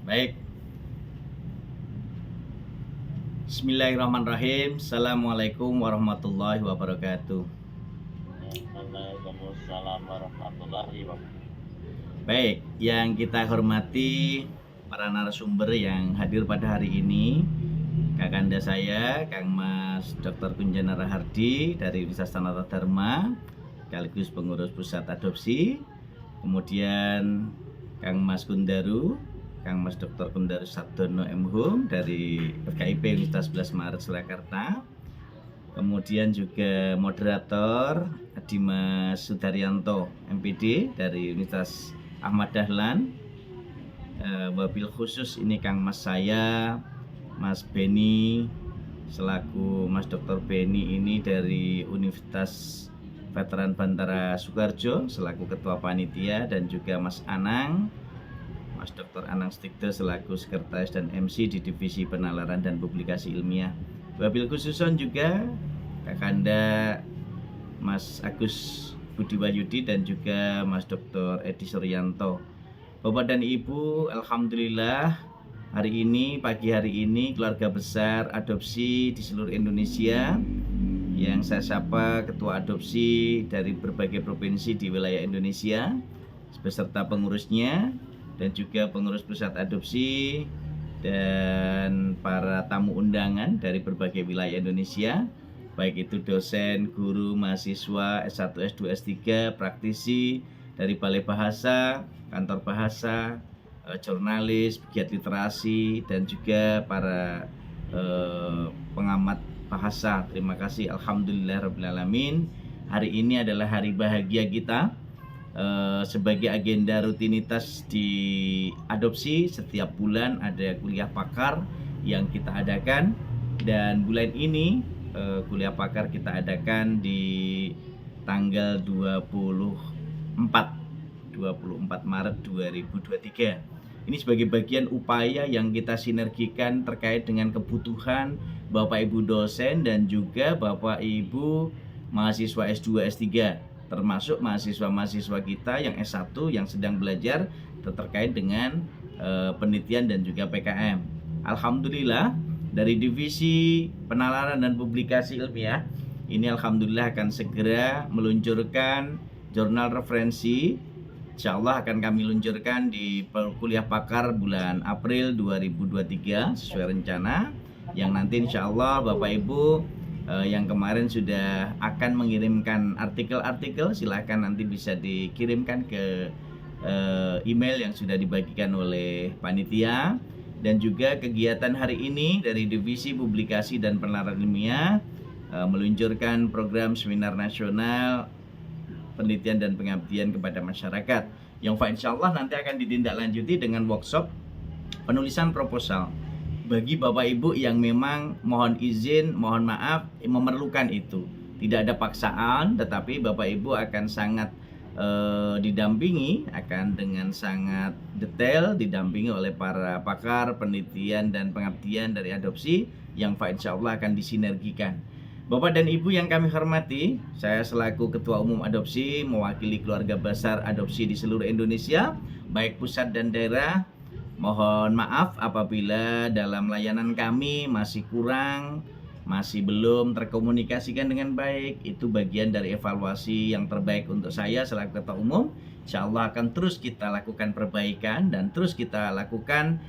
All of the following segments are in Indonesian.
Baik, Bismillahirrahmanirrahim. Assalamualaikum warahmatullahi wabarakatuh. Waalaikumsalam warahmatullahi wabarakatuh. Baik, yang kita hormati para narasumber yang hadir pada hari ini, Kakanda saya, Kang Mas Dr. Kunjana Rahardi dari Universitas Tanata Dharma, sekaligus pengurus pusat adopsi. Kemudian Kang Mas Kundaru, Kang Mas Dr. Kundaru Sabdono M. Hum dari FKIP Universitas 11 Maret Surakarta. Kemudian juga moderator Dimas Sudaryanto MPD dari Universitas Ahmad Dahlan. Wabil khusus ini Kang Mas saya, Mas Beni, selaku Mas Dr. Beni ini dari Universitas Veteran Bantara Soekarjo selaku Ketua Panitia, dan juga Mas Anang, Mas Dr. Anang Stigdo selaku Sekretaris dan MC di Divisi Penalaran dan Publikasi Ilmiah. Wabil khususon juga Kakanda Mas Agus Budi Wahyudi dan juga Mas Dr. Edi Suryanto. Bapak dan Ibu, alhamdulillah hari ini, pagi hari ini, keluarga besar adopsi di seluruh Indonesia yang saya sapa ketua adopsi dari berbagai provinsi di wilayah Indonesia beserta pengurusnya dan juga pengurus pusat adopsi dan para tamu undangan dari berbagai wilayah Indonesia, baik itu dosen, guru, mahasiswa S1, S2, S3, praktisi dari Balai Bahasa, Kantor Bahasa, jurnalis, pegiat literasi, dan juga para pengamat bahasa. Terima kasih, alhamdulillahirrabbilalamin. Hari ini adalah hari bahagia kita. Sebagai agenda rutinitas di adopsi, setiap bulan ada kuliah pakar yang kita adakan, dan bulan ini kuliah pakar kita adakan di tanggal 24 Maret 2023. Ini sebagai bagian upaya yang kita sinergikan terkait dengan kebutuhan Bapak Ibu dosen dan juga Bapak Ibu mahasiswa S2, S3, termasuk mahasiswa-mahasiswa kita yang S1 yang sedang belajar terkait dengan penelitian dan juga PKM. Alhamdulillah dari Divisi Penalaran dan Publikasi Ilmiah ini alhamdulillah akan segera meluncurkan jurnal referensi. Insya Allah akan kami luncurkan di kuliah pakar bulan April 2023 sesuai rencana, yang nanti insya Allah Bapak Ibu yang kemarin sudah akan mengirimkan artikel-artikel, silahkan nanti bisa dikirimkan ke email yang sudah dibagikan oleh panitia. Dan juga kegiatan hari ini dari Divisi Publikasi dan Penalaran Ilmiah meluncurkan program seminar nasional penelitian dan pengabdian kepada masyarakat, yang insya Allah nanti akan ditindaklanjuti dengan workshop penulisan proposal bagi Bapak Ibu yang memang mohon izin, mohon maaf, memerlukan itu. Tidak ada paksaan, tetapi Bapak Ibu akan sangat didampingi, akan dengan sangat detail didampingi oleh para pakar penelitian dan pengabdian dari adopsi yang insya Allah akan disinergikan. Bapak dan Ibu yang kami hormati, saya selaku Ketua Umum Adopsi mewakili keluarga besar adopsi di seluruh Indonesia, baik pusat dan daerah. Mohon maaf apabila dalam layanan kami masih kurang, masih belum terkomunikasikan dengan baik. Itu bagian dari evaluasi yang terbaik untuk saya selaku Ketua Umum. Insya Allah akan terus kita lakukan perbaikan dan terus kita lakukan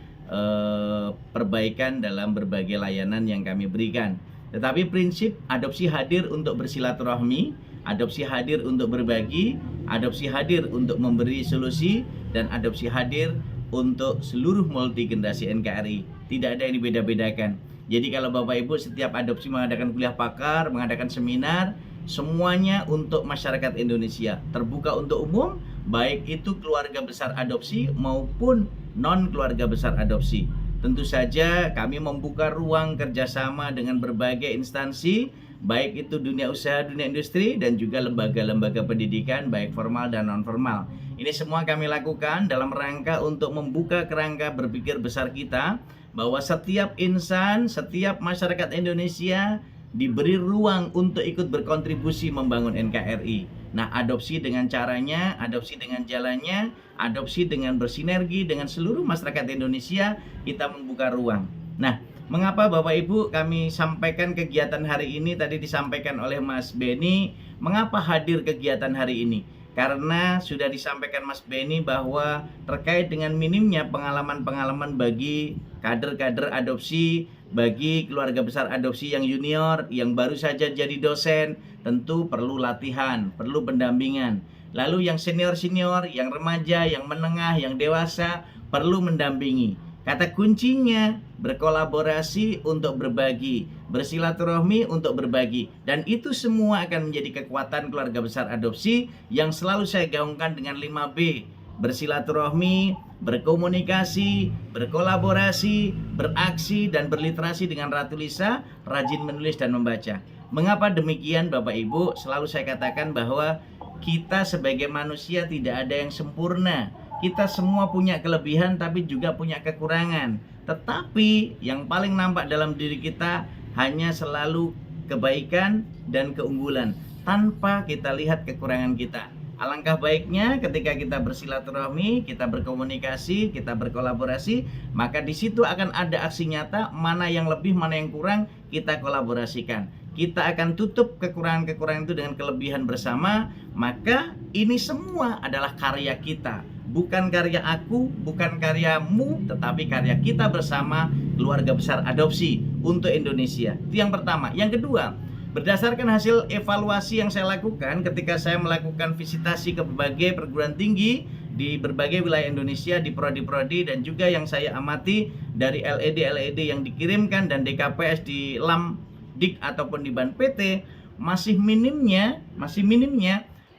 perbaikan dalam berbagai layanan yang kami berikan. Tetapi prinsip adopsi hadir untuk bersilaturahmi, adopsi hadir untuk berbagi, adopsi hadir untuk memberi solusi, dan adopsi hadir untuk seluruh multi generasi NKRI. Tidak ada yang dibeda-bedakan. Jadi kalau Bapak Ibu setiap adopsi mengadakan kuliah pakar, mengadakan seminar, semuanya untuk masyarakat Indonesia, terbuka untuk umum, baik itu keluarga besar adopsi maupun non keluarga besar adopsi. Tentu saja kami membuka ruang kerjasama dengan berbagai instansi, baik itu dunia usaha, dunia industri, dan juga lembaga-lembaga pendidikan, baik formal dan non-formal. Ini semua kami lakukan dalam rangka untuk membuka kerangka berpikir besar kita, bahwa setiap insan, setiap masyarakat Indonesia diberi ruang untuk ikut berkontribusi membangun NKRI. Nah, adopsi dengan caranya, adopsi dengan jalannya, adopsi dengan bersinergi dengan seluruh masyarakat Indonesia, kita membuka ruang. Nah, mengapa Bapak Ibu kami sampaikan kegiatan hari ini, tadi disampaikan oleh Mas Beni, mengapa hadir kegiatan hari ini? Karena sudah disampaikan Mas Beni bahwa terkait dengan minimnya pengalaman-pengalaman bagi kader-kader adopsi, bagi keluarga besar adopsi yang junior, yang baru saja jadi dosen, tentu perlu latihan, perlu pendampingan. Lalu yang senior-senior, yang remaja, yang menengah, yang dewasa, perlu mendampingi. Kata kuncinya berkolaborasi untuk berbagi, bersilaturahmi untuk berbagi, dan itu semua akan menjadi kekuatan keluarga besar adopsi yang selalu saya gaungkan dengan 5B: bersilaturahmi, berkomunikasi, berkolaborasi, beraksi, dan berliterasi dengan Ratu Lisa, rajin menulis dan membaca. Mengapa demikian Bapak Ibu? Selalu saya katakan bahwa kita sebagai manusia tidak ada yang sempurna. Kita semua punya kelebihan tapi juga punya kekurangan. Tetapi yang paling nampak dalam diri kita hanya selalu kebaikan dan keunggulan tanpa kita lihat kekurangan kita. Alangkah baiknya ketika kita bersilaturahmi, kita berkomunikasi, kita berkolaborasi, maka di situ akan ada aksi nyata, mana yang lebih, mana yang kurang, kita kolaborasikan. Kita akan tutup kekurangan-kekurangan itu dengan kelebihan bersama, maka ini semua adalah karya kita. Bukan karya aku, bukan karyamu, tetapi karya kita bersama keluarga besar adopsi untuk Indonesia. Itu yang pertama. Yang kedua, berdasarkan hasil evaluasi yang saya lakukan ketika saya melakukan visitasi ke berbagai perguruan tinggi di berbagai wilayah Indonesia, di prodi-prodi, dan juga yang saya amati dari LED yang dikirimkan dan DKPS di LAMDIK ataupun di BAN PT, masih minimnya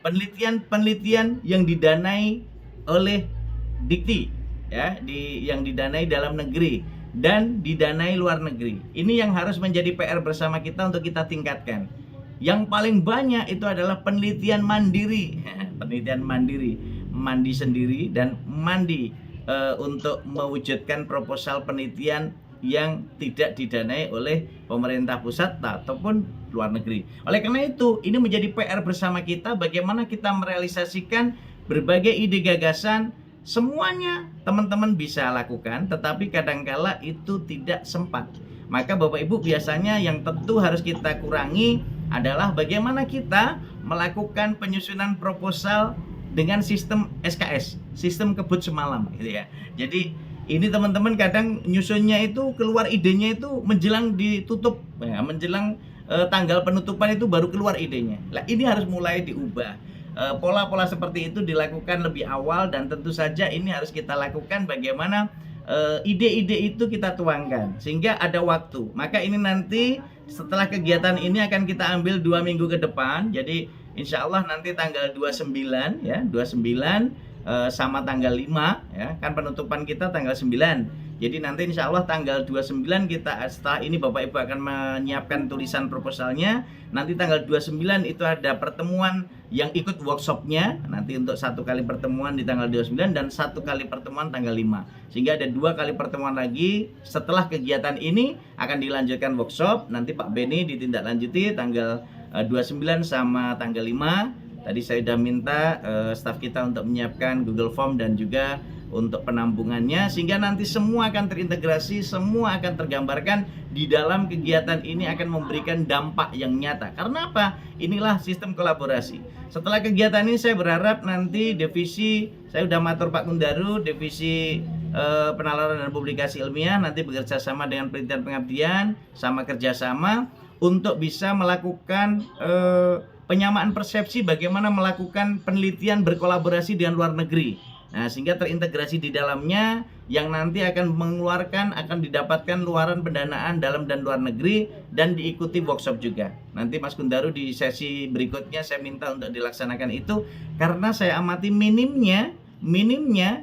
penelitian yang didanai oleh Dikti, ya, yang didanai dalam negeri dan didanai luar negeri. Ini yang harus menjadi PR bersama kita untuk kita tingkatkan. Yang paling banyak itu adalah penelitian mandiri, penelitian mandiri, mandi sendiri dan mandi untuk mewujudkan proposal penelitian yang tidak didanai oleh pemerintah pusat ataupun luar negeri. Oleh karena itu, ini menjadi PR bersama kita bagaimana kita merealisasikan berbagai ide gagasan. Semuanya teman-teman bisa lakukan, tetapi kadangkala itu tidak sempat. Maka Bapak Ibu biasanya yang tentu harus kita kurangi adalah bagaimana kita melakukan penyusunan proposal dengan sistem SKS, sistem kebut semalam, gitu ya. Jadi ini teman-teman kadang nyusunnya itu keluar idenya itu menjelang ditutup, ya, menjelang tanggal penutupan itu baru keluar idenya. Nah, ini harus mulai diubah. Pola-pola seperti itu dilakukan lebih awal, dan tentu saja ini harus kita lakukan bagaimana ide-ide itu kita tuangkan sehingga ada waktu. Maka ini nanti setelah kegiatan ini akan kita ambil 2 minggu ke depan. Jadi insya Allah nanti tanggal 29 ya, 29 sama tanggal 5 ya, kan penutupan kita tanggal 9. Jadi nanti insya Allah tanggal 29 kita, setelah ini Bapak Ibu akan menyiapkan tulisan proposalnya. Nanti tanggal 29 itu ada pertemuan yang ikut workshopnya. Nanti untuk 1 kali pertemuan di tanggal 29 dan 1 kali pertemuan tanggal 5. Sehingga ada 2 kali pertemuan lagi. Setelah kegiatan ini akan dilanjutkan workshop. Nanti Pak Beni ditindaklanjuti tanggal 29 sama tanggal 5. Tadi saya sudah minta staf kita untuk menyiapkan Google Form dan juga untuk penampungannya, sehingga nanti semua akan terintegrasi, semua akan tergambarkan di dalam kegiatan ini, akan memberikan dampak yang nyata. Karena apa? Inilah sistem kolaborasi. Setelah kegiatan ini saya berharap nanti divisi, saya sudah matur Pak Kundaru, divisi penalaran dan publikasi ilmiah nanti bekerja sama dengan penelitian pengabdian, sama kerjasama untuk bisa melakukan penyamaan persepsi bagaimana melakukan penelitian berkolaborasi dengan luar negeri. Nah, sehingga terintegrasi di dalamnya yang nanti akan mengeluarkan, akan didapatkan luaran pendanaan dalam dan luar negeri, dan diikuti workshop juga. Nanti Mas Kundaru di sesi berikutnya saya minta untuk dilaksanakan itu, karena saya amati minimnya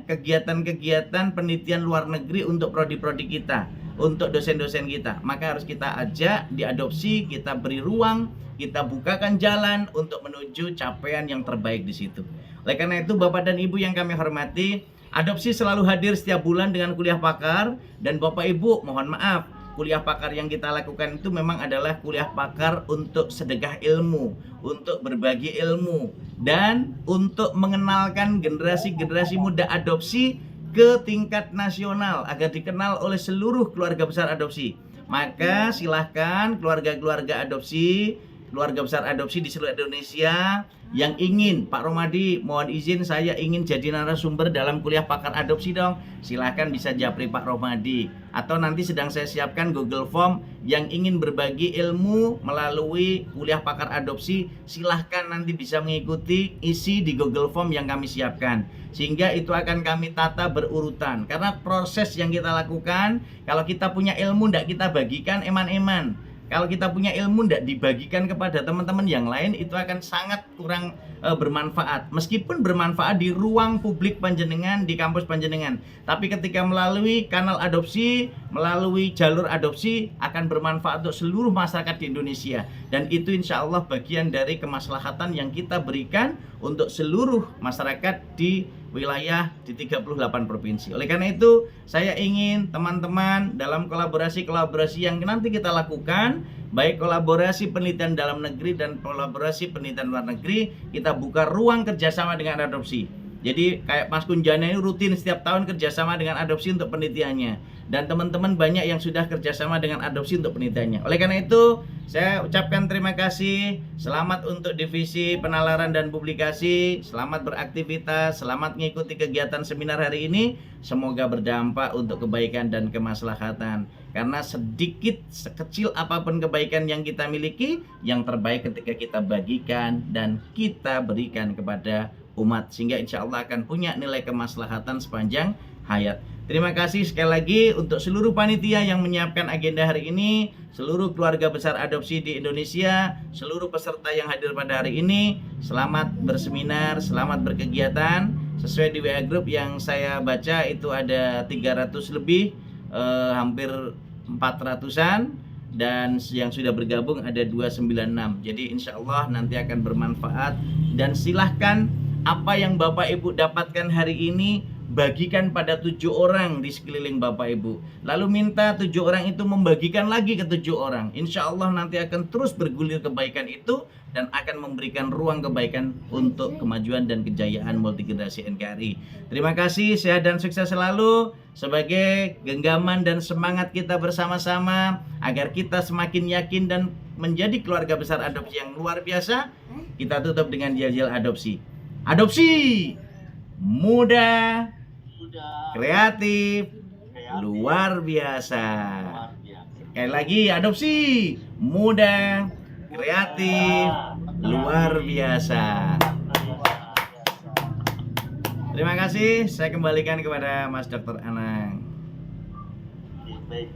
kegiatan-kegiatan penelitian luar negeri untuk prodi-prodi kita, untuk dosen-dosen kita. Maka harus kita ajak, diadopsi, kita beri ruang, kita bukakan jalan untuk menuju capaian yang terbaik di situ. Oleh karena itu Bapak dan Ibu yang kami hormati, adopsi selalu hadir setiap bulan dengan kuliah pakar, dan Bapak Ibu mohon maaf, kuliah pakar yang kita lakukan itu memang adalah kuliah pakar untuk sedekah ilmu, untuk berbagi ilmu, dan untuk mengenalkan generasi-generasi muda adopsi ke tingkat nasional agar dikenal oleh seluruh keluarga besar adopsi. Maka silahkan keluarga-keluarga adopsi, keluarga besar adopsi di seluruh Indonesia yang ingin, Pak Romadi, mohon izin saya ingin jadi narasumber dalam kuliah pakar adopsi dong. Silahkan bisa japri Pak Romadi. Atau nanti sedang saya siapkan Google Form yang ingin berbagi ilmu melalui kuliah pakar adopsi. Silahkan nanti bisa mengikuti isi di Google Form yang kami siapkan. Sehingga itu akan kami tata berurutan. Karena proses yang kita lakukan, kalau kita punya ilmu tidak kita bagikan eman-eman. Kalau kita punya ilmu tidak dibagikan kepada teman-teman yang lain, itu akan sangat kurang bermanfaat. Meskipun bermanfaat di ruang publik panjenengan, di kampus panjenengan, tapi ketika melalui kanal adopsi, melalui jalur adopsi, akan bermanfaat untuk seluruh masyarakat di Indonesia. Dan itu insya Allah bagian dari kemaslahatan yang kita berikan untuk seluruh masyarakat di wilayah di 38 provinsi. Oleh karena itu, saya ingin teman-teman dalam kolaborasi-kolaborasi yang nanti kita lakukan, baik kolaborasi penelitian dalam negeri dan kolaborasi penelitian luar negeri, kita buka ruang kerjasama dengan adopsi. Jadi kayak Mas Kunjana ini rutin setiap tahun kerjasama dengan adopsi untuk penelitiannya. Dan teman-teman banyak yang sudah kerjasama dengan adopsi untuk penelitiannya. Oleh karena itu, saya ucapkan terima kasih. Selamat untuk divisi penalaran dan publikasi. Selamat beraktivitas. Selamat mengikuti kegiatan seminar hari ini. Semoga berdampak untuk kebaikan dan kemaslahatan. Karena sedikit, sekecil apapun kebaikan yang kita miliki, yang terbaik ketika kita bagikan dan kita berikan kepada umat, sehingga insya Allah akan punya nilai kemaslahatan sepanjang hayat. Terima kasih sekali lagi untuk seluruh panitia yang menyiapkan agenda hari ini, seluruh keluarga besar adopsi di Indonesia, seluruh peserta yang hadir pada hari ini. Selamat berseminar, selamat berkegiatan. Sesuai di WA Group yang saya baca itu ada 300 lebih, hampir 400-an, dan yang sudah bergabung ada 296. Jadi insya Allah nanti akan bermanfaat. Dan silahkan apa yang Bapak Ibu dapatkan hari ini bagikan pada 7 orang di sekeliling Bapak Ibu. Lalu minta 7 orang itu membagikan lagi ke 7 orang. Insya Allah nanti akan terus bergulir kebaikan itu dan akan memberikan ruang kebaikan untuk kemajuan dan kejayaan multigenerasi NKRI. Terima kasih, sehat dan sukses selalu. Sebagai genggaman dan semangat kita bersama-sama agar kita semakin yakin dan menjadi keluarga besar adopsi yang luar biasa, kita tutup dengan jal-jal adopsi. Adopsi muda, kreatif, luar biasa. Sekali lagi, adopsi muda, kreatif, luar biasa. Terima kasih. Saya kembalikan kepada Mas Dr. Anang. Baik.